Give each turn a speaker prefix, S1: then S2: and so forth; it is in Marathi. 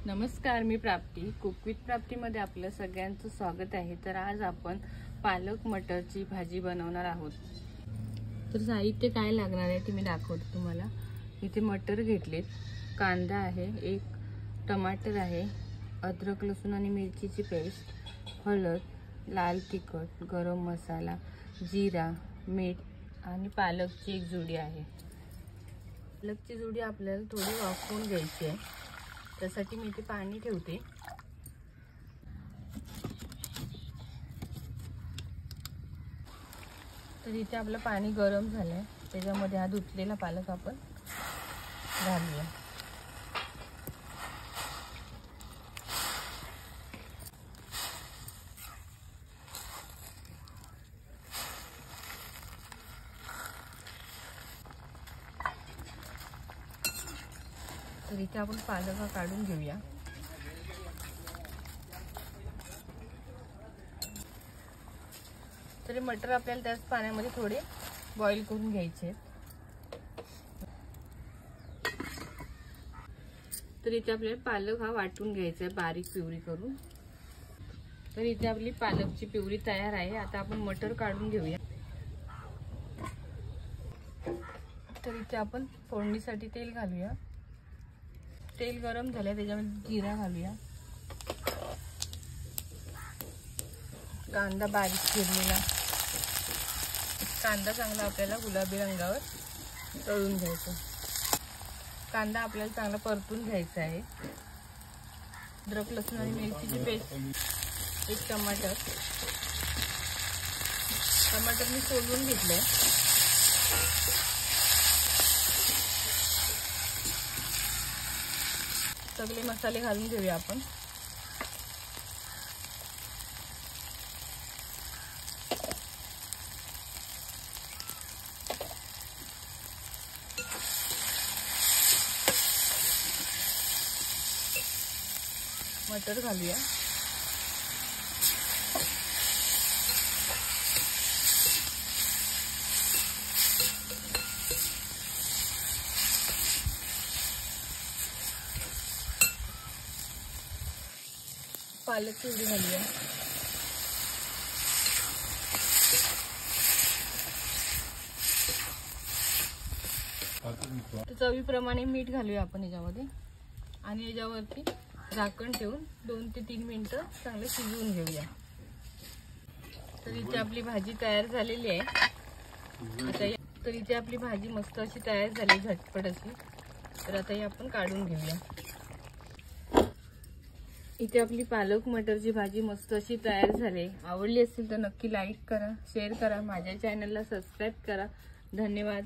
S1: नमस्कार, मी प्राप्ती कुक विथ प्राप्तीमध्ये आपलं सगळ्यांचं स्वागत आहे। तर आज आपण पालक मटरची भाजी बनवणार आहोत। तर साहित्य काय लागणार आहे ते मी दाखवते तुम्हाला। इथे मटर घेतलेत, कांदा आहे, एक टमाटर आहे, अद्रक लसूण आणि मिरचीची पेस्ट, हळद, लाल तिखट, गरम मसाला, जीरा, मीठ आणि पालकची एक जुडी आहे। पालकची जुडी आपल्याला थोडी वाफवून घ्यायची आहे, त्यासाठी मी इथे पाणी ठेवते। तर इथे आपलं पाणी गरम झालंय, त्याच्यामध्ये हा धुतलेला पालक आपण घालूया। तर इथे आपण पालक काढून घेऊया। तरी मटर आपल्याला त्याच पाण्यामध्ये थोडे बॉईल करून घ्यायचे। तर इथे आपल्याला पालक हा वाटून घ्यायचा आहे बारीक प्युरी करून। तर इथे आपली पालकची प्युरी तयार आहे। आता आपण मटर काढून घेऊया। तर इथे आपण फोडणीसाठी तेल घालूया। तेल गरम झाले, त्याच्यामध्ये जिरा घालूया, कांदा बारीक चिरलेला। कांदा चांगला आपल्याला गुलाबी रंगावर तळून घ्यायचा। कांदा आपल्याला चांगला परतून घ्यायचा आहे। अद्रक लसूण आणि मिरचीची पेस्ट, एक टमाटर मी सोलून घेतलंय। सगळे मसाले घालून घेऊया आपण। मटर घालूया, पालक प्युरी घालूया, चवीप्रमाणे मीठ घालूया आपण याच्यामध्ये आणि याच्यावरती झाकण ठेवून 2 ते 3 मिनिटं चांगलं शिजवून घेऊया। तर इथे आपली भाजी तयार झालेली आहे। आता तर इथे आपली भाजी मस्त अशी तयार झाली, झटपट अशी। तर आता ही आपण काढून घेऊया। इथे आपली पालक मटरची भाजी मस्त अशी तयार झाली। आवडली असेल तर नक्की लाईक करा, शेअर करा, माझ्या चॅनलला सबस्क्राईब करा। धन्यवाद।